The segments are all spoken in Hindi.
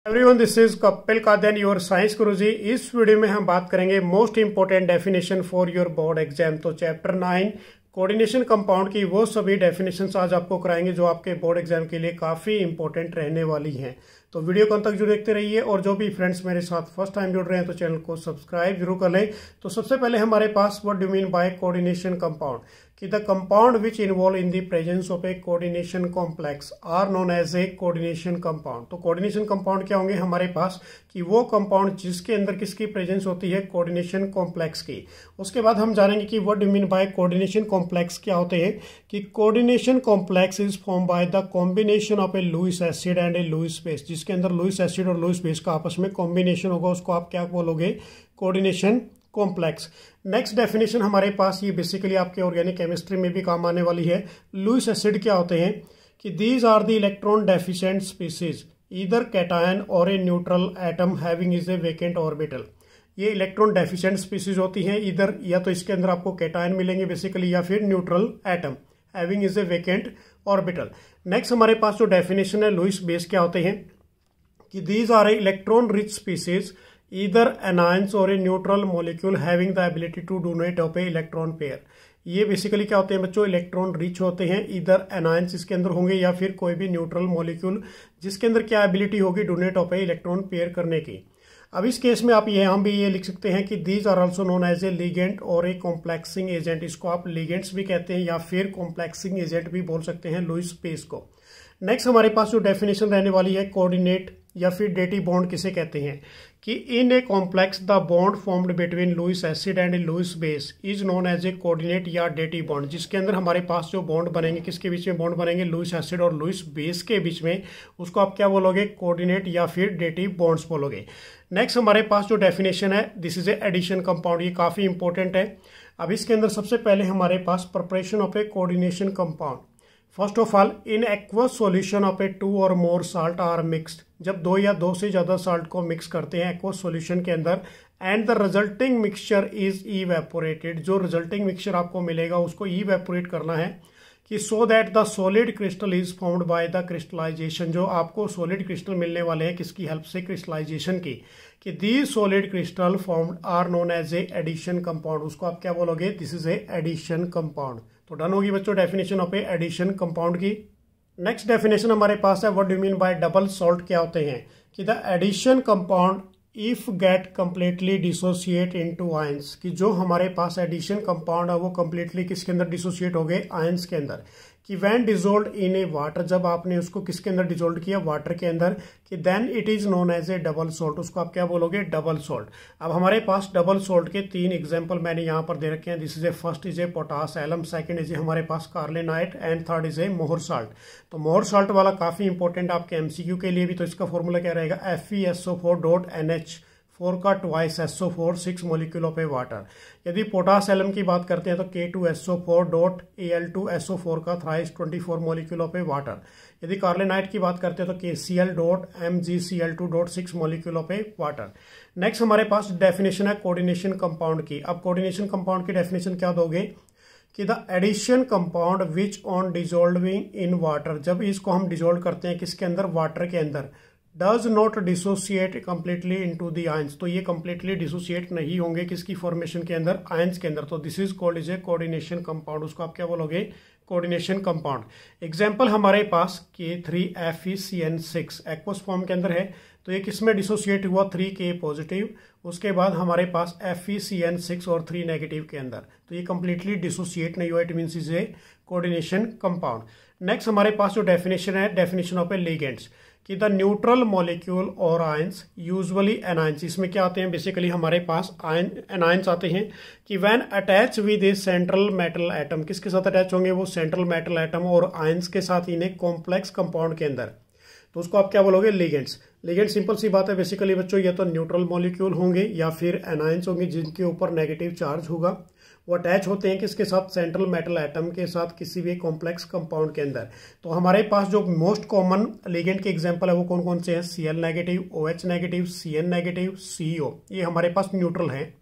Everyone, this is Kapil Kadan, your science Guruji. इस वीडियो में हम बात करेंगे most important definition for your board exam. तो चैप्टर 9 कोऑर्डिनेशन कंपाउंड की वो सभी डेफिनेशंस आज आपको कराएंगे जो आपके बोर्ड एग्जाम के लिए काफी इंपॉर्टेंट रहने वाली हैं। तो वीडियो को अंत तक जरूर देखते रहिए और जो भी फ्रेंड्स मेरे साथ फर्स्ट टाइम जुड़ रहे हैं तो चैनल को सब्सक्राइब जरूर कर लें। तो सबसे पहले हमारे पास what do mean by coordination compound कि the compound which involve in the presence of a coordination complex are known as a coordination compound. तो कोऑर्डिनेशन कंपाउंड क्या होंगे हमारे पास कि वो कंपाउंड जिसके अंदर किसकी प्रेजेंस होती है, कोऑर्डिनेशन कॉम्प्लेक्स की। उसके बाद हम जानेंगे कि what do mean by coordination complex क्या होते हैं कि coordination complex is form by the combination of a Lewis acid and a Lewis base. जिसके अंदर लुईस एसिड और लुईस बेस का आपस में कॉम्बिनेशन होगा उसको आप क्या बोलोगे, कोऑर्डिनेशन कॉम्प्लेक्स। नेक्स्ट डेफिनेशन हमारे पास ये बेसिकली आपके ऑर्गेनिक केमिस्ट्री में भी काम आने वाली है। लुईस एसिड क्या होते हैं कि these are the electron deficient species either cation और a neutral atom having is a vacant orbital. ये इलेक्ट्रॉन डेफिशिएंट स्पीसीज होती हैं, इधर या तो इसके अंदर आपको कैटायन मिलेंगे बेसिकली या फिर neutral atom having is a vacant orbital. Next हमारे पास जो डेफिनेशन है लुईस बेस क्या होते हैं कि these are a electron rich species either anions or a neutral molecule having the ability to donate of a electron pair। ये बेसिकली क्या होते हैं बच्चों, इलेक्ट्रॉन रिच होते हैं, इधर एनायंस इसके अंदर होंगे या फिर कोई भी न्यूट्रल मॉलिक्यूल जिसके अंदर क्या एबिलिटी होगी donate of A electron pair करने की। अब इस केस में आप हम भी ये लिख सकते हैं कि these are also known as a ligand और ए कॉम्प्लेक्सिंग एजेंट। इसको आप लिगेंड्स भी कहते हैं या फिर कॉम्प्लेक्सिंग एजेंट भी बोल सकते हैं लुईस बेस को। नेक्स्ट हमारे पास जो डेफिनेशन रहने वाली है कोऑर्डिनेट या फिर डेटी बॉन्ड किसे कहते हैं कि in a complex the bond formed between Lewis acid and Lewis base is known as a coordinate या डेटी बॉन्ड। जिसके अंदर हमारे पास जो बॉन्ड बनेंगे, किसके बीच में बॉन्ड बनेंगे, लुईस एसिड और लुईस बेस के बीच में, उसको आप क्या बोलोगे, कोऑर्डिनेट या फिर डेटी बॉन्ड्स बोलोगे। नेक्स्ट हमारे पास जो डेफिनेशन है this is a addition compound. ये काफी इंपॉर्टेंट है। अब इसके अंदर सबसे पहले हमारे पास preparation of a coordination compound. First of all in aqueous solution of a 2 और मोर साल्ट आर मिक्स्ड। जब 2 या 2 से ज्यादा साल्ट को मिक्स करते हैं एक्वस सॉल्यूशन के अंदर and the resulting mixture is evaporated. जो रिजल्टिंग मिक्सचर आपको मिलेगा उसको इवेपोरेट करना है कि so that the solid crystal is formed by the crystallization. जो आपको सॉलिड क्रिस्टल मिलने वाले हैं किसकी हेल्प से, क्रिस्टलाइजेशन की, कि these solid crystal formed are known as a addition compound. उसको आप क्या बोलोगे, this is a addition compound. तो डन होगी बच्चों definition of a addition compound की। नेक्स्ट डेफिनेशन हमारे पास है what do mean by double salt. क्या होते हैं कि the addition compound if get completely dissociate into ions. कि जो हमारे पास एडिशन कंपाउंड है वो कंप्लीटली किसके अंदर डिसोसिएट हो गए, आयंस के अंदर। कि when dissolve in A water, जब आपने उसको किसके अंदर डिजोल्व किया, वाटर के अंदर, कि then it is known as a double salt. उसको आप क्या बोलोगे, डबल सॉल्ट। अब हमारे पास डबल सॉल्ट के 3 एग्जांपल मैंने यहां पर दे रखे हैं। This is a first is a potash alum, second is a हमारे पास carnallite and third is a Mohr salt. तो मोहर साल्ट वाला काफी इंपॉर्टेंट आपके एमसीक्यू के लिए भी। तो इसका फॉर्मूला क्या रहेगा, FeSO4.NH 4 का twice SO4 6 molecule of a water. यदि पोटास एलम की बात करते हैं तो K2SO4.Al2SO4 का thrice 24 molecule of a water. यदि कार्लेनाइट की बात करते हैं तो KCl.MgCl2.6 molecule of a water. Next हमारे पास डेफिनेशन है कोऑर्डिनेशन कंपाउंड की। अब कोऑर्डिनेशन कंपाउंड की डेफिनेशन क्या दोगे कि the addition compound which on dissolving in water. जब इसको हम डिजोल्व करते हैं किसके अंदर, वाटर के अंदर, does not dissociate completely into the ions. तो ये कंप्लीटली डिसोसिएट नहीं होंगे किसकी फॉर्मेशन के अंदर, आयंस के अंदर। तो this is called is a coordination compound. उसको आप क्या बोलोगे, कोऑर्डिनेशन कंपाउंड। एग्जांपल हमारे पास K3FeCN6 एक्वस फॉर्म के अंदर है। तो ये किसमें डिसोसिएट हुआ, 3K पॉजिटिव। उसके बाद हमारे पास FeCN6 और 3 नेगेटिव के अंदर। तो ये कंप्लीटली डिसोसिएट नहीं हुआ, it means is a coordination compound. Next हमारे पास जो डेफिनेशन है, डेफिनेशन ऑफ ए लिगेंड्स कि द न्यूट्रल मॉलिक्यूल और आयंस यूजुअली एनायंस। इसमें क्या आते हैं, बेसिकली हमारे पास एनायंस आते हैं कि when attach with a central metal atom. किसके साथ अटैच होंगे, वो सेंट्रल मेटल एटम और आयंस के साथ इन एक कॉम्प्लेक्स कंपाउंड के अंदर। तो उसको आप क्या बोलोगे, लिगेंड्स। लिगेंड सिंपल सी बात है बेसिकली बच्चों, या तो न्यूट्रल मॉलिक्यूल होंगे या फिर एनायंस होंगे जिनके ऊपर नेगेटिव चार्ज होगा। वो अटैच होते हैं किसके साथ, सेंट्रल मेटल एटम के साथ किसी भी कॉम्प्लेक्स कंपाउंड के अंदर। तो हमारे पास जो मोस्ट कॉमन लिगेंड के एग्जांपल है वो कौन कौन से हैं, Cl negative, OH negative, Cn negative, CO। ये हमारे पास न्यूट्रल है।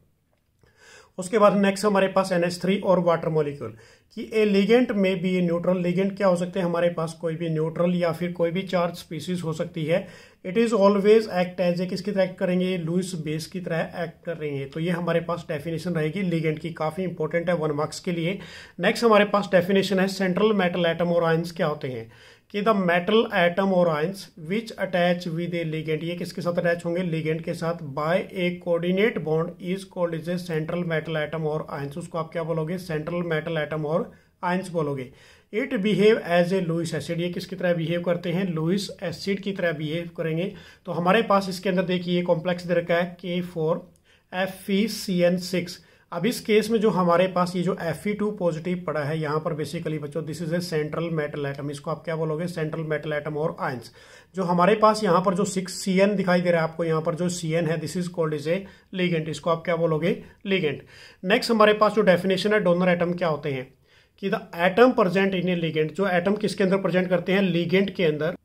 उसके बाद नेक्स्ट हमारे पास NH3 और वाटर मॉलिक्यूल कि ए लिगेंड में भी न्यूट्रल। लिगेंड क्या हो सकते हैं हमारे पास, कोई भी न्यूट्रल या फिर कोई भी चार्ज स्पीसीज हो सकती है। It is always act as a, किसकी तरह एक्ट करेंगे, लुईस बेस की तरह एक्ट कर रही है। तो ये हमारे पास डेफिनेशन रहेगी लिगेंड की, काफी इंपॉर्टेंट है 1 मार्क्स के लिए। नेक्स्ट हमारे पास डेफिनेशन है सेंट्रल मेटल एटम और आयंस क्या होते हैं कि द मेटल एटम और ions which attach with a ligand, ये किसके साथ अटैच होंगे, लिगेंड के साथ, by a coordinate bond is called is a central metal atom और आयंस। उसको आप क्या बोलोगे, सेंट्रल मेटल एटम और आयंस बोलोगे। It behave as a Lewis acid, ये किसकी तरह बिहेव करते हैं, लुईस एसिड की तरह बिहेव करेंगे। तो हमारे पास इसके अंदर देखिए कॉम्प्लेक्स दे रखा है K4FeCN6। अब इस केस में जो हमारे पास ये जो Fe2 पॉजिटिव पड़ा है यहाँ पर बेसिकली बच्चों this is a central metal atom, इसको आप क्या बोलोगे, सेंट्रल मेटल एटम और आयंस। जो हमारे पास यहाँ पर जो 6CN दिखाई दे रहा है आपको, यहाँ पर जो CN है this is called is A ligand, इसको आप क्या बोलोगे, लिगेंड। नेक्स्ट हमारे पास जो डेफिनेशन है डोनर एटम क्या होते हैं कि the atom present in a ligand, जो एटम किसके अंदर प्रेजेंट करते हैं, लिगेंड के अंदर,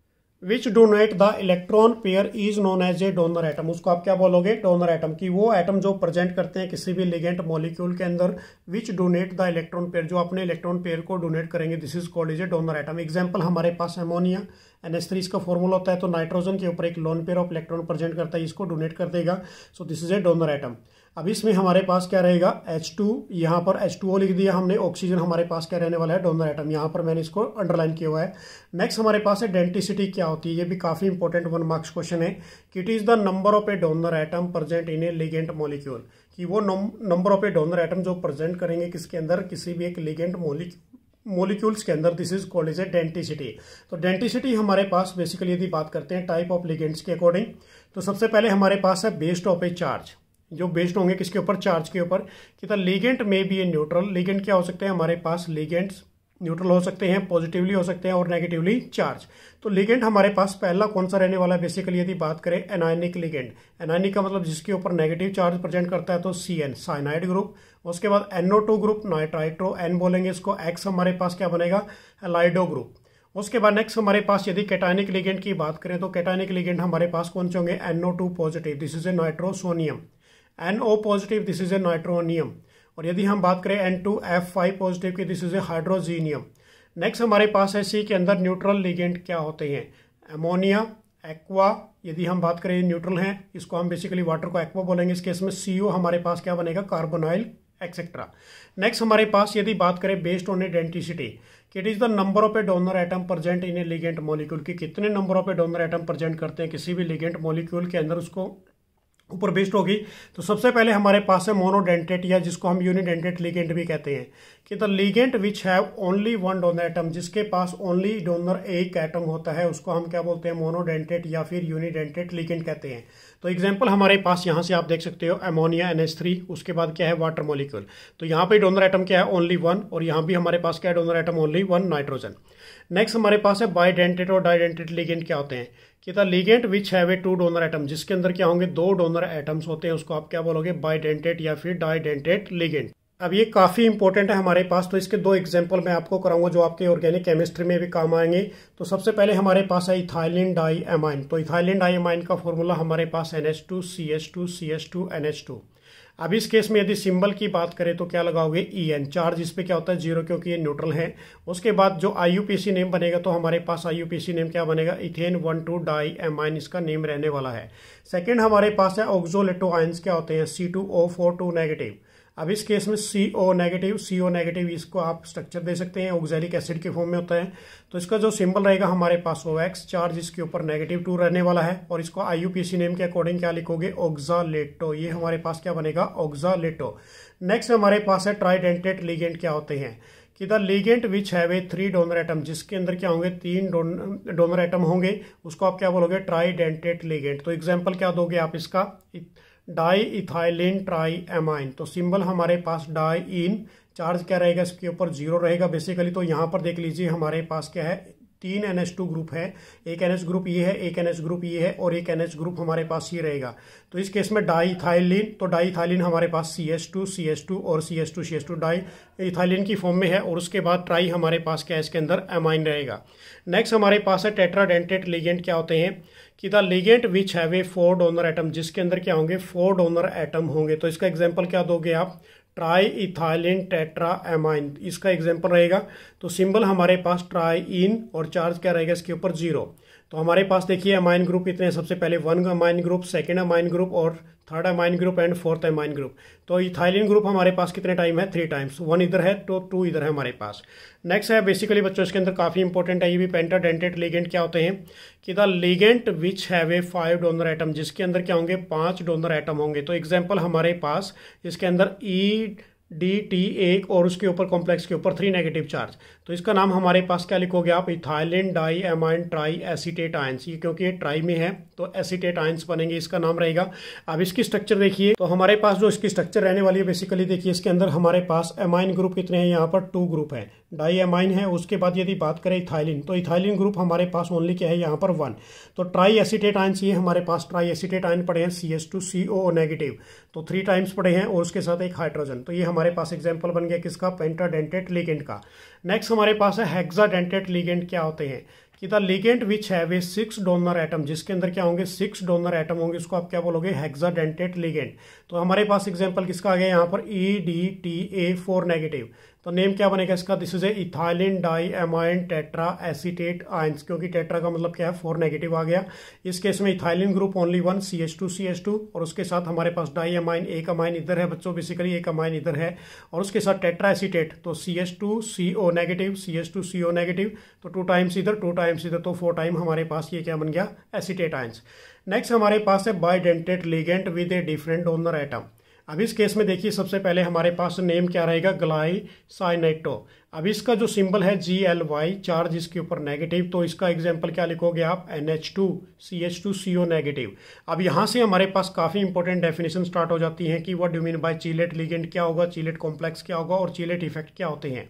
which donate the electron pair is known as a donor atom. उसको आप क्या बोलोगे, डोनर एटम की वो एटम जो प्रेजेंट करते हैं किसी भी लिगेंड मॉलिक्यूल के अंदर, which donate the electron pair, जो अपने इलेक्ट्रॉन पेयर को डोनेट करेंगे, this is called is a donor atom. Example हमारे पास अमोनिया NH3 इसका फॉर्मूला होता है, तो नाइट्रोजन के ऊपर एक lone pair of electron present करता है, इसको डोनेट कर देगा, सो this is a donor atom. अब इसमें हमारे पास क्या रहेगा, H2, यहाँ पर H2O लिख दिया हमने, ऑक्सीजन हमारे पास क्या रहने वाला है, डोनर एटम, यहाँ पर मैंने इसको अंडरलाइन किया हुआ है। नेक्स्ट हमारे पास है डेंटिसिटी क्या होती है, ये भी काफी इंपॉर्टेंट 1 मार्क्स क्वेश्चन है कि it is the number of a donor atom present in a ligand molecule, कि वो number of a donor atom जो प्रेजेंट करेंगे किसके अंदर, किसी भी एक लिगेंड मॉलिक्यूल्स के अंदर, this is called is A denticity. तो डेंटिसिटी हमारे पास बेसिकली यदि बात करते हैं टाइप ऑफ लिगेंड्स के अकॉर्डिंग, तो सबसे पहले हमारे पास है बेस्ड ऑफ ए चार्ज, जो बेस्ड होंगे किसके ऊपर, चार्ज के ऊपर, कि द लिगेंड में भी ए न्यूट्रल। लिगेंड क्या हो सकते हैं हमारे पास, लिगेंड्स न्यूट्रल हो सकते हैं, पॉजिटिवली हो सकते हैं और नेगेटिवली चार्ज। तो लिगेंड हमारे पास पहला कौन सा रहने वाला है, बेसिकली यदि बात करें एनायनिक लिगेंड। एनायनिक का मतलब जिसके ऊपर नेगेटिव चार्ज प्रेजेंट करता है, तो CN साइनाइड ग्रुप। उसके बाद NO2 ग्रुप, नाइट्राइट्रो N बोलेंगे इसको, X हमारे पास क्या बनेगा, हैलाइडो ग्रुप। उसके बाद नेक्स्ट हमारे पास यदि कैटायनिक लिगेंड की बात करें, तो कैटायनिक लिगेंड हमारे पास कौन से होंगे, NO2 positive, this is A nitrosonium, NO positive, this is A nitronium. और यदि हम बात करें N2F5 पॉजिटिव की, दिस इज ए हाइड्रोजीनियम। नेक्स्ट हमारे पास है C के अंदर न्यूट्रल लिगेंड क्या होते हैं, अमोनिया, एक्वा, यदि हम बात करें न्यूट्रल हैं, इसको हम बेसिकली वाटर को एक्वा बोलेंगे, इस केस में CO हमारे पास क्या बनेगा, कार्बोनाइल एक्सेट्रा। नेक्स्ट हमारे पास यदि बात करें बेस्ड ऑन ए डेंटिसिटी, कि it is the number of a donor atom present in a ligand molecule, की कितने number of a donor atom present करते हैं किसी भी लिगेंड मॉलिक्यूल के अंदर, उसको ऊपर बेस्ड होगी। तो सबसे पहले हमारे पास है मोनोडेंटेट, या जिसको हम यूनिडेंटेट लिगेंड भी कहते हैं, कि the ligand which have only 1 donor atom, जिसके पास ओनली डोनर एक एटम होता है, उसको हम क्या बोलते हैं, मोनोडेंटेट या फिर यूनिडेंटेट लिगेंड कहते हैं। तो एग्जांपल हमारे पास यहाँ से आप देख सकते हो अमोनिया NH3, उसके बाद क्या है वाटर मॉलिक्यूल, तो यहाँ पे डोनर एटम क्या है, ओनली 1, और यहाँ भी हमारे पास क्या है donor atom, only 1 nitrogen. Next हमारे पास है बाइडेंटेट और डाइडेंटेट लिगेंड क्या होते हैं, कि the ligand which have a 2 donor atom, जिसके अंदर क्या होंगे, 2 डोनर एटम्स होते हैं, उसको आप क्या बोलोगे, बाइडेंटेट या फिर डाइडेंटेट लिगेंड। अब ये काफी इंपॉर्टेंट है हमारे पास, तो इसके 2 एग्जांपल मैं आपको कराऊंगा जो आपके ऑर्गेनिक केमिस्ट्री में भी काम आएंगे। तो सबसे पहले हमारे पास है इथाइलिन डाईएमाइन। तो इथाइलिन डाईएमाइन का फॉर्मूला हमारे पास NH2CH2CH2NH2। अब इस केस में यदि सिंबल की बात करें तो क्या लगाओगे, EN, चार्ज इस पे क्या होता है 0, क्योंकि ये न्यूट्रल है। उसके बाद जो IUPAC नेम बनेगा, तो हमारे पास IUPAC नेम क्या बनेगा, इथेन 1,2 डाईएमाइन इसका नेम रहने वाला है। सेकेंड हमारे पास है ऑक्सोलेटो आयंस क्या होते हैं, C2O4 नेगेटिव। अब इस केस में CO नेगेटिव इसको आप स्ट्रक्चर दे सकते हैं, ऑक्सैलिक एसिड के फॉर्म में होता है। तो इसका जो सिंबल रहेगा हमारे पास OX, चार्ज इसके ऊपर -2 रहने वाला है, और इसको IUPAC नेम के अकॉर्डिंग क्या लिखोगे, ऑक्सालेटो। ये हमारे पास क्या बनेगा, ऑक्सालेटो। नेक्स्ट हमारे पास है ट्राइडेंटेट लिगेंड क्या होते हैं, कि the ligand which have a 3 donor atom, जिसके अंदर क्या होंगे 3 डोनर एटम होंगे, उसको आप क्या बोलोगे, ट्राइडेंटेट लिगेंड। तो एग्जाम्पल क्या दोगे आप इसका, डाई इथाइलिन ट्राईएमाइन। तो सिंबल हमारे पास डाईइन, चार्ज क्या रहेगा इसके ऊपर 0 रहेगा बेसिकली। तो यहाँ पर देख लीजिए हमारे पास क्या है, 3 NH2 ग्रुप है, एक NH ग्रुप ये है, एक NH ग्रुप ये है, और एक NH ग्रुप हमारे पास ये रहेगा। तो इस केस में डाई इथाइलिन, तो डाई इथाइलिन हमारे पास CH2 और CH2 डाई इथाइलिन की फॉर्म में है, और उसके बाद ट्राई हमारे पास क्या है, इसके अंदर एमाइन रहेगा। नेक्स्ट हमारे पास है टेट्राडेंटेट लिगेंड क्या होते हैं, कि the ligand which have a 4 donor atom, जिसके अंदर क्या होंगे 4 डोनर एटम होंगे। तो इसका एग्जांपल क्या दोगे आप, ट्राई इथाइलिन टेट्रा एमाइन, इसका एग्जाम्पल रहेगा। तो सिंबल हमारे पास ट्राई इन और चार्ज क्या रहेगा इसके ऊपर 0। तो हमारे पास देखिए अमाइन ग्रुप कितने हैं, सबसे पहले 1 amine group, second amine group और third amine group and fourth amine group. तो इथाइलिन ग्रुप हमारे पास कितने टाइम है, 3 टाइम्स, 1 इधर है तो 2 इधर है हमारे पास। नेक्स्ट है बेसिकली बच्चों इसके अंदर काफी इंपॉर्टेंट है ये भी, पेंटाडेंटेट लिगेंड क्या होते हैं कि the ligand which have a 5 donor atom, जिसके अंदर क्या होंगे 5 डोनर एटम होंगे। तो एग्जाम्पल हमारे पास इसके अंदर EDTA और उसके ऊपर कॉम्प्लेक्स के ऊपर 3 नेगेटिव चार्ज, तो इसका नाम हमारे पास क्या लिखोगे आप, ethylene diamine triacetate ions. ये क्योंकि ये ट्राई में है तो एसीटेट आयंस बनेंगे, इसका नाम रहेगा। अब इसकी स्ट्रक्चर देखिए, तो हमारे पास जो इसकी स्ट्रक्चर रहने वाली है बेसिकली देखिए इसके अंदर हमारे पास एमाइन ग्रुप कितने हैं, यहाँ पर 2 ग्रुप है, डाई एमाइन है। उसके बाद यदि बात करें इथाइलिन, तो इथाइलिन ग्रुप हमारे पास ओनली क्या है यहाँ पर 1। तो ट्राई एसीटेट आयंस ये हमारे पास ट्राई एसीटेट आयन पड़े हैं CH2CO नेगेटिव, तो 3 टाइम्स पड़े हैं और उसके साथ एक हाइड्रोजन। तो ये हमारे पास एग्जाम्पल बन गया किसका, पेंटाडेंटेट लिगेंड का। नेक्स्ट हमारे पास है हेक्साडेंटेट लिगेंड। क्या होते हैं कि the ligand which have a 6 donor atom, जिसके अंदर क्या होंगे 6 डोनर एटम होंगे, उसको आप क्या बोलोगे, हेक्साडेंटेट लिगेंड। तो हमारे पास एग्जांपल किसका आ गया यहाँ पर, EDTA4 नेगेटिव। तो नेम क्या बनेगा इसका, this is a ethylene diamine tetraacetate ions, क्योंकि टेट्रा का मतलब क्या है 4 नेगेटिव आ गया। इस केस में इथाइलिन ग्रुप ओनली 1 CH2 और उसके साथ हमारे पास डाई अमाइन, एक अमाइन इधर है बच्चों बेसिकली, एक अमाइन इधर है, और उसके साथ टेट्रा एसीटेट, तो CH2CO नेगेटिव, CH2CO नेगेटिव, तो 2 टाइम्स इधर 2 टाइम्स इधर, तो 4 टाइम हमारे पास ये क्या बन गया, एसीटेट आयंस। नेक्स्ट हमारे पास है bidentate ligand with a different donor atom. अब इस केस में देखिए सबसे पहले हमारे पास नेम क्या रहेगा, ग्लाइसाइनेटो। अब इसका जो सिंबल है GLY, चार्ज इसके ऊपर नेगेटिव, तो इसका एग्जांपल क्या लिखोगे आप, NH2 CH2CO नेगेटिव। अब यहाँ से हमारे पास काफी इंपॉर्टेंट डेफिनेशन स्टार्ट हो जाती है कि what do mean by चीलेट ligand क्या होगा, चीलेट कॉम्प्लेक्स क्या होगा और चीलेट इफेक्ट क्या होते हैं।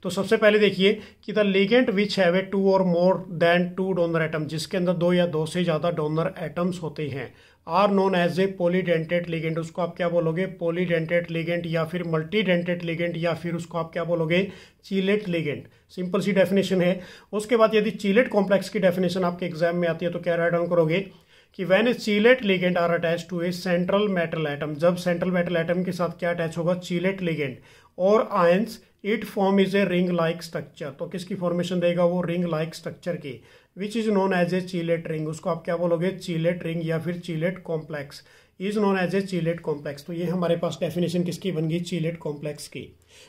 तो सबसे पहले देखिए कि the ligand which have a 2 और मोर देन 2 डोनर एटम, जिसके अंदर 2 या 2 से ज्यादा डोनर एटम्स होते हैं, are known as a polydentate ligand. उसको आप क्या बोलोगे, पॉलीडेंटेट लिगेंड, या फिर मल्टीडेंटेट लिगेंड, या फिर उसको आप क्या बोलोगे, चीलेट लिगेंड। सिंपल सी डेफिनेशन है। उसके बाद यदि चीलेट कॉम्प्लेक्स की डेफिनेशन आपके एग्जाम में आती है तो क्या राइट डाउन करोगे कि when a chelate ligand are attach to a central metal atom, जब सेंट्रल मेटल एटम के साथ क्या अटैच होगा, चीलेट लिगेंड और ions, it form is a ring like structure. तो किसकी फॉर्मेशन देगा वो, रिंग लाइक स्ट्रक्चर की, which is known as a chelate ring. उसको आप क्या बोलोगे, चीलेट रिंग या फिर chelate complex, is known as a chelate complex. तो ये हमारे पास डेफिनेशन किसकी बन गई, चीलेट कॉम्प्लेक्स की।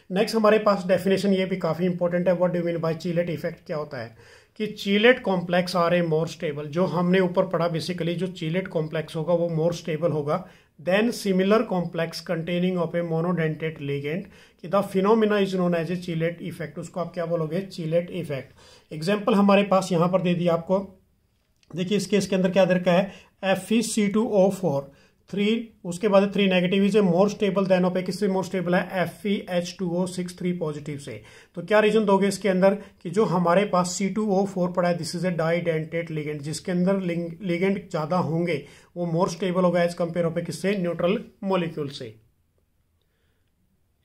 नेक्स्ट हमारे पास डेफिनेशन ये भी काफी इंपॉर्टेंट है, what do mean by chelate effect क्या होता है कि chelate complex are a more stable. जो हमने ऊपर पढ़ा बेसिकली, जो चीलेट कॉम्प्लेक्स होगा वो मोर स्टेबल होगा than similar complex containing of a monodentate ligand, कि the phenomena is known as a chelate effect. उसको आप क्या बोलोगे, चीलेट इफेक्ट। एग्जाम्पल हमारे पास यहाँ पर दे दिया आपको, देखिए इस केस के अंदर क्या दे रखा है, FeC2O4 3, उसके बाद 3 negative is a more stable than of a, किससे मोर स्टेबल है, FeH2O6 3 पॉजिटिव से। तो क्या रीजन दोगे इसके अंदर कि जो हमारे पास C2O4 पड़ा है, this is a didentate ligand, जिसके अंदर लिगेंड ज्यादा होंगे वो मोर स्टेबल होगा एज कंपेयर ऑफ ए किससे, न्यूट्रल मॉलिक्यूल से।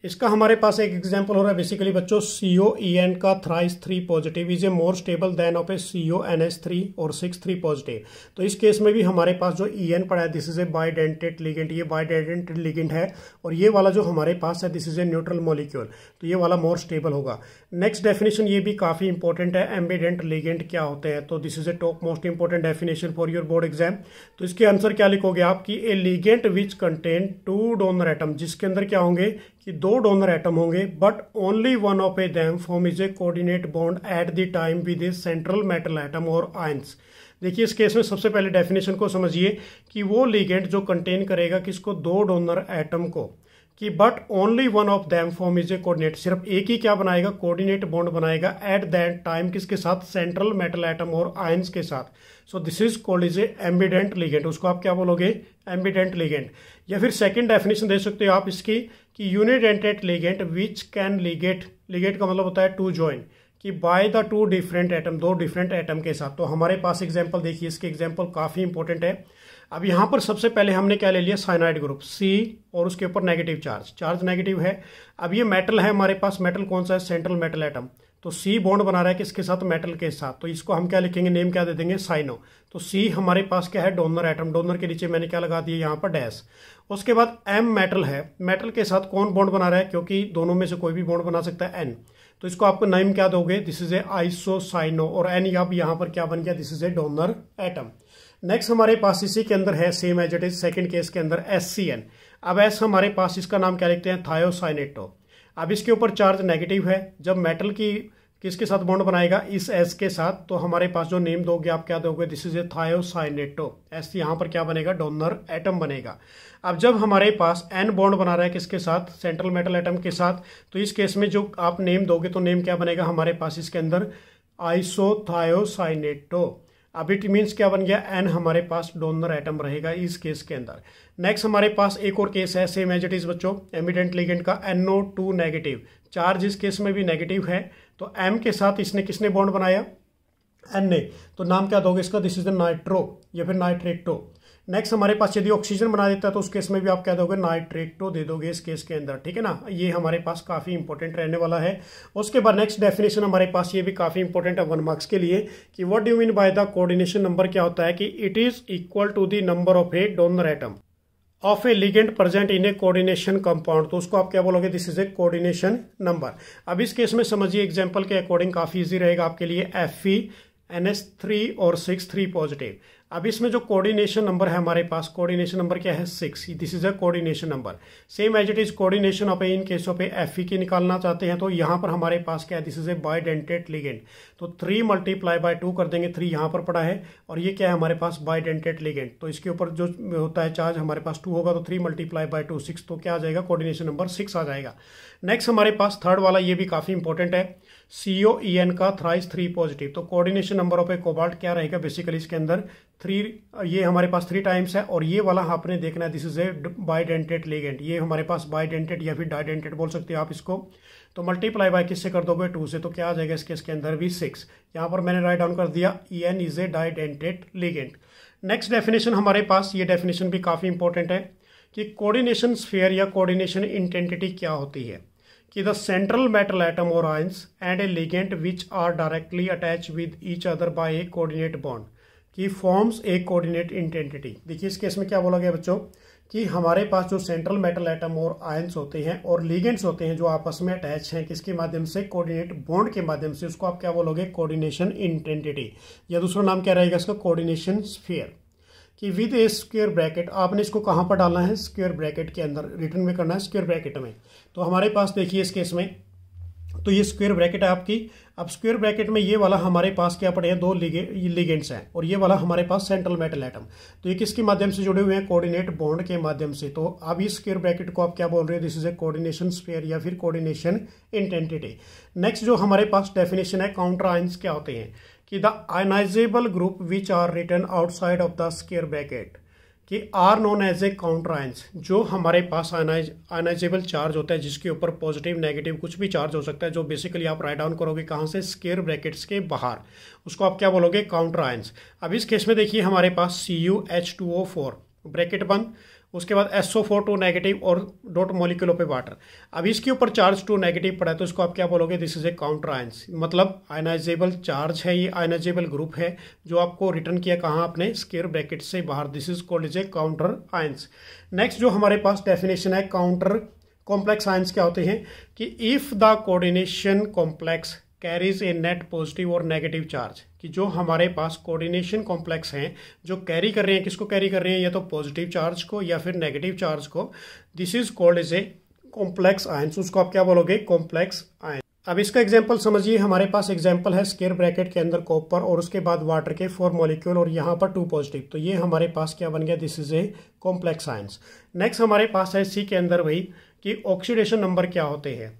इसका हमारे पास एक एग्जांपल हो रहा है बेसिकली बच्चों, COEN का thrice 3 positive is a more stable than of A CONH3 और 6 3 पॉजिटिव। तो इस केस में भी हमारे पास जो EN पड़ा है, this is A bidentate ligand, ये बाइडेंटेट लिगेंड है, और ये वाला जो हमारे पास है this is a neutral molecule, तो ये वाला मोर स्टेबल होगा। नेक्स्ट डेफिनेशन ये भी काफी इंपॉर्टेंट है, एम्बिडेंट लिगेंड क्या होते हैं। तो this is a top most important definition for your board exam. तो इसके आंसर क्या लिखोगे आप कि a ligand which contain 2 donor atom, जिसके अंदर क्या होंगे कि 2 डोनर एटम होंगे, but only one of a them form is a coordinate bond at the time with a central metal atom और आयंस। देखिए इस केस में सबसे पहले डेफिनेशन को समझिए कि वो लिगेंड जो कंटेन करेगा किसको, 2 डोनर एटम को, कि but only one of them form is a coordinate, सिर्फ एक ही क्या बनाएगा, कोऑर्डिनेट बॉन्ड बनाएगा एट दैट टाइम, किसके साथ, सेंट्रल मेटल एटम और आयंस के साथ। सो this is called is A ambient ligand. उसको आप क्या बोलोगे, एम्बिडेंट लिगेंड। या फिर सेकंड डेफिनेशन दे सकते हो आप इसकी कि unidentate ligand which can Liggett, Liggett का मतलब होता है टू ज्वाइन, कि by the 2 different atom, 2 different atom के साथ। तो हमारे पास एग्जांपल देखिए, इसके एग्जांपल काफी इंपॉर्टेंट है। अब यहाँ पर सबसे पहले हमने क्या ले लिया, साइनाइड ग्रुप C और उसके ऊपर नेगेटिव चार्ज, चार्ज नेगेटिव है। अब ये मेटल है हमारे पास, मेटल कौन सा है, सेंट्रल मेटल एटम। तो सी बॉन्ड बना रहा है किसके साथ, मेटल के साथ, तो इसको हम क्या लिखेंगे, नेम क्या दे देंगे, साइनो। तो सी हमारे पास क्या है, डोनर एटम, डोनर के नीचे मैंने क्या लगा दिया यहाँ पर डैश। उसके बाद एम मेटल है, मेटल के साथ कौन बॉन्ड बना रहा है, क्योंकि दोनों में से कोई भी बॉन्ड बना सकता है, एन, तो इसको आपको नेम क्या दोगे, दिस इज ए आइसोसाइनो, और एन अब यहाँ पर क्या बन गया, this is a donor atom. Next हमारे पास इसी के अंदर है same as it is second case के अंदर SCN। अब एस हमारे पास इसका नाम क्या लिखते हैं, थायोसाइनेटो। अब इसके ऊपर चार्ज नेगेटिव है, जब मेटल की किसके साथ बॉन्ड बनाएगा, इस एस के साथ, तो हमारे पास जो नेम दोगे आप क्या दोगे, this is A thiocyanato. S यहाँ पर क्या बनेगा, डोनर एटम बनेगा। अब जब हमारे पास एन बॉन्ड बना रहा है किसके साथ, सेंट्रल मेटल एटम के साथ, तो इस केस में जो आप नेम दोगे तो नेम क्या बनेगा हमारे पास इसके अंदर, आइसोथायोसाइनेटो। अब इट मीन्स क्या बन गया, एन हमारे पास डोनर एटम रहेगा इस केस के अंदर। नेक्स्ट हमारे पास एक और केस है सेम एज इट इज बच्चों, एमिडेंट लिगेंड का, NO2 नेगेटिव, चार्ज इस केस में भी नेगेटिव है, तो एम के साथ इसने किसने बॉन्ड बनाया, एन ने, तो नाम क्या दोगे इसका, दिस इज द नाइट्रो या फिर नाइट्रेटो। नेक्स्ट हमारे पास यदि ऑक्सीजन बना देता है तो उस केस में भी आप क्या दोगे, नाइट्रेटो दे दोगे इस केस के अंदर, ठीक है ना। ये हमारे पास काफी इंपॉर्टेंट रहने वाला है। उसके बाद नेक्स्ट डेफिनेशन हमारे पास ये भी काफी इंपॉर्टेंट है 1 मार्क्स के लिए, कि what do mean by the coordination number, क्या होता है कि it is equal to the number of a donor atom of a ligand present in a coordination compound, तो उसको आप क्या बोलोगे, this is a coordination number. अब इस केस में समझिए एग्जांपल के अकॉर्डिंग काफी इजी रहेगा आपके लिए, FeNH3 और 6 3 पॉजिटिव। अब इसमें जो कोऑर्डिनेशन नंबर है हमारे पास, कोऑर्डिनेशन नंबर क्या है, 6, this is a coordination number. Same as it is coordination of in case of Fe की निकालना चाहते हैं तो यहाँ पर हमारे पास क्या है, this is A bidentate ligand, तो 3 मल्टीप्लाई बाय 2 कर देंगे, 3 यहाँ पर पड़ा है और ये क्या है हमारे पास, बाइडेंटेट लिगेंड, तो इसके ऊपर जो होता है चार्ज हमारे पास 2 होगा, तो 3 मल्टीप्लाई बाय 2 6, तो क्या आ जाएगा, कोऑर्डिनेशन नंबर 6 आ जाएगा। नेक्स्ट हमारे पास थर्ड वाला, ये भी काफी इंपॉर्टेंट है, COEN का थ्राइस 3 पॉजिटिव, तो coordination number of A cobalt क्या रहेगा, बेसिकली इसके अंदर 3, ये हमारे पास 3 टाइम्स है, और ये वाला आपने देखना है, this is A bidentate ligand, ये हमारे पास बाइडेंटेट या फिर डाइडेंटेट बोल सकते हैं आप इसको, तो मल्टीप्लाई बाय किससे कर दोगे, 2 से, तो क्या आ जाएगा इसके अंदर भी 6। यहाँ पर मैंने राइट डाउन कर दिया, EN is a didentate ligand. Next definition हमारे पास, ये डेफिनेशन भी काफी इंपॉर्टेंट है कि कोऑर्डिनेशन स्फीयर या कोऑर्डिनेशन इंटेंसिटी क्या होती है, कि द सेंट्रल मेटल एटम और ions and a ligand which are directly attach with each other by a coordinate bond की फॉर्म्स ए कोऑर्डिनेट इंटेंसिटी। देखिए इस केस में क्या बोला गया बच्चों, कि हमारे पास जो सेंट्रल मेटल एटम और आयंस होते हैं और लिगेंड्स होते हैं जो आपस में अटैच हैं किसके माध्यम से, कोऑर्डिनेट बॉन्ड के माध्यम से, उसको आप क्या बोलोगे, कोऑर्डिनेशन इंटेंसिटी, या दूसरा नाम क्या रहेगा इसका, कोऑर्डिनेशन स्फीयर। कि विद ए स्क्वायर ब्रैकेट, आपने इसको कहाँ पर डालना है, स्क्वायर ब्रैकेट के अंदर, रिटर्न में करना है स्क्वायर ब्रैकेट में। तो हमारे पास देखिए इस केस में, तो ये स्क्वायर ब्रैकेट है आपकी। अब स्क्वायर ब्रैकेट में ये वाला हमारे पास क्या पड़े हैं, 2 लिगेंड्स हैं, और ये वाला हमारे पास सेंट्रल मेटल एटम, तो ये किसके माध्यम से जुड़े हुए हैं, कोऑर्डिनेट बॉन्ड के माध्यम से। तो अब इस स्क्वायर ब्रैकेट को आप क्या बोल रहे हैं, this is a coordination sphere या फिर कोऑर्डिनेशन इंटेंसिटी। नेक्स्ट जो हमारे पास डेफिनेशन है, काउंटर आयंस क्या होते हैं, कि the ionizable group which are written outside of the square bracket कि are known as a counter ions, जो हमारे पास आयनाइजेबल चार्ज होता है जिसके ऊपर पॉजिटिव नेगेटिव कुछ भी चार्ज हो सकता है, जो बेसिकली आप राइट डाउन करोगे कहाँ से, स्क्वायर ब्रैकेट्स के बाहर, उसको आप क्या बोलोगे, काउंटर आयंस। अब इस केस में देखिए हमारे पास CuH2O4 ब्रैकेट बंद, उसके बाद SO4 नेगेटिव और डॉट मॉलिक्यूल पे वाटर। अब इसके ऊपर चार्ज 2 नेगेटिव पड़ा है तो इसको आप क्या बोलोगे, this is A counter ions, मतलब आयनाइजेबल चार्ज है, ये आयनाइजेबल ग्रुप है जो आपको रिटर्न किया कहाँ, अपने स्क्वायर ब्रैकेट से बाहर, this is called is A counter ions. Next जो हमारे पास डेफिनेशन है, काउंटर कॉम्प्लेक्स आयंस क्या होते हैं, कि if the coordination complex carries A net positive और नेगेटिव चार्ज, कि जो हमारे पास कोऑर्डिनेशन कॉम्प्लेक्स हैं जो कैरी कर रहे हैं, किसको कैरी कर रहे हैं, या तो पॉजिटिव चार्ज को या फिर नेगेटिव चार्ज को, this is called as a complex ions, उसको आप क्या बोलोगे, कॉम्प्लेक्स आयंस। अब इसका एग्जांपल समझिए, हमारे पास एग्जांपल है स्क्वायर ब्रैकेट के अंदर कॉपर और उसके बाद वाटर के 4 मॉलिक्यूल और यहाँ पर 2 पॉजिटिव, तो ये हमारे पास क्या बन गया, this is A complex ions. Next हमारे पास है सी के अंदर वही, कि ऑक्सीडेशन नंबर क्या होते हैं,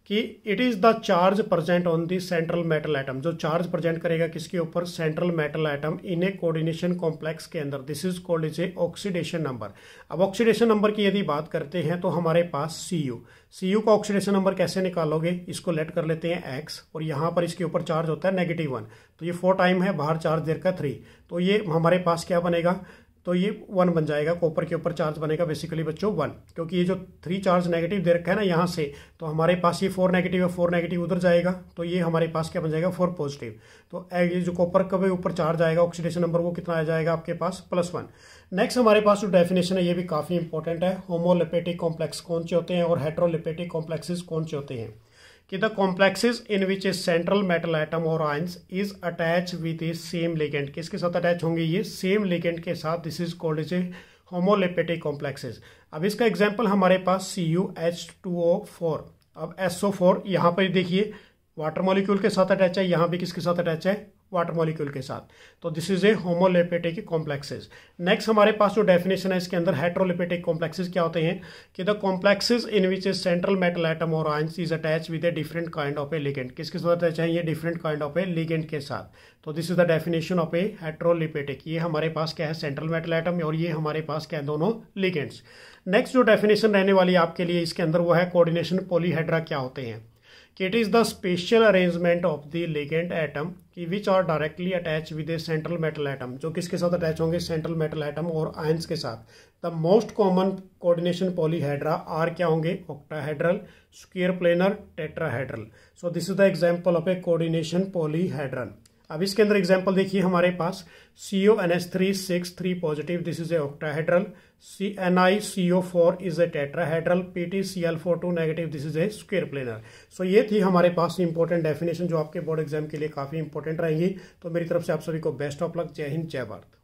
कि it is the charge present on the central metal atom, जो चार्ज प्रेजेंट करेगा किसके ऊपर, central metal atom in a coordination complex के अंदर, this is called is A oxidation number. अब ऑक्सीडेशन नंबर की यदि बात करते हैं तो हमारे पास Cu का ऑक्सीडेशन नंबर कैसे निकालोगे, इसको लेट कर लेते हैं x, और यहाँ पर इसके ऊपर चार्ज होता है -1, तो ये 4 टाइम है, बाहर चार्ज देर का 3, तो ये हमारे पास क्या बनेगा, तो ये 1 बन जाएगा, कॉपर के ऊपर चार्ज बनेगा बेसिकली बच्चों 1, क्योंकि ये जो 3 चार्ज नेगेटिव दे रखा है ना यहाँ से, तो हमारे पास ये 4 नेगेटिव है, 4 नेगेटिव उधर जाएगा, तो ये हमारे पास क्या बन जाएगा 4 पॉजिटिव। तो ये जो कॉपर का ऊपर चार्ज आएगा ऑक्सीडेशन नंबर वो कितना आ जाएगा आपके पास +1। नेक्स्ट हमारे पास जो डेफिनेशन है ये भी काफी इंपॉर्टेंट है, होमोलिपेटिक कॉम्प्लेक्स कौन से होते हैं और हेट्रोलिपेटिक कॉम्प्लेक्सेस कौन से होते हैं। कि the complexes in which a central metal atom और ions is attach with a same ligand, किसके साथ अटैच होंगे ये सेम लिगेंड के साथ, this is called as a homoleptic complexes. अब इसका एग्जांपल हमारे पास CuH2O4, अब SO4 यहाँ पर देखिए वाटर मॉलिक्यूल के साथ अटैच है, यहाँ भी किसके साथ अटैच है वाटर मॉलिक्यूल के साथ, तो this is a homoleptic complexes. Next हमारे पास जो डेफिनेशन है इसके अंदर हेट्रोलिपेटिक कॉम्प्लेक्सेस क्या होते हैं कि the complexes in which a central metal atom और ions is attach with a different kind of a ligand, किसके साथ अटैच है ये different kind of a ligand के साथ, तो this is the definition of a heteroleptic. ये हमारे पास क्या है सेंट्रल मेटल एटम और ये हमारे पास क्या है दोनों लिगेंड्स। नेक्स्ट जो डेफिनेशन रहने वाली है आपके लिए इसके अंदर वो है कोऑर्डिनेशन पॉलीहेड्रा क्या होते हैं, कि it is the special arrangement of the ligand atom की which are directly attach with a central metal atom, जो किसके साथ अटैच होंगे सेंट्रल मेटल एटम और आयंस के साथ। The most common coordination polyhedra are क्या होंगे octahedral, square planar, tetrahedral. So this is the example of a coordination polyhedral. अब इसके अंदर एग्जांपल देखिए हमारे पास CONH3 6 3 positive, this is A octahedral, NiCO4 is a tetrahedral, PtCl4 2 negative, this is a square planar. So ये थी हमारे पास इंपॉर्टेंट डेफिनेशन जो आपके बोर्ड एग्जाम के लिए काफी इंपॉर्टेंट रहेंगी। तो मेरी तरफ से आप सभी को बेस्ट ऑफ लक, जय हिंद जय भारत।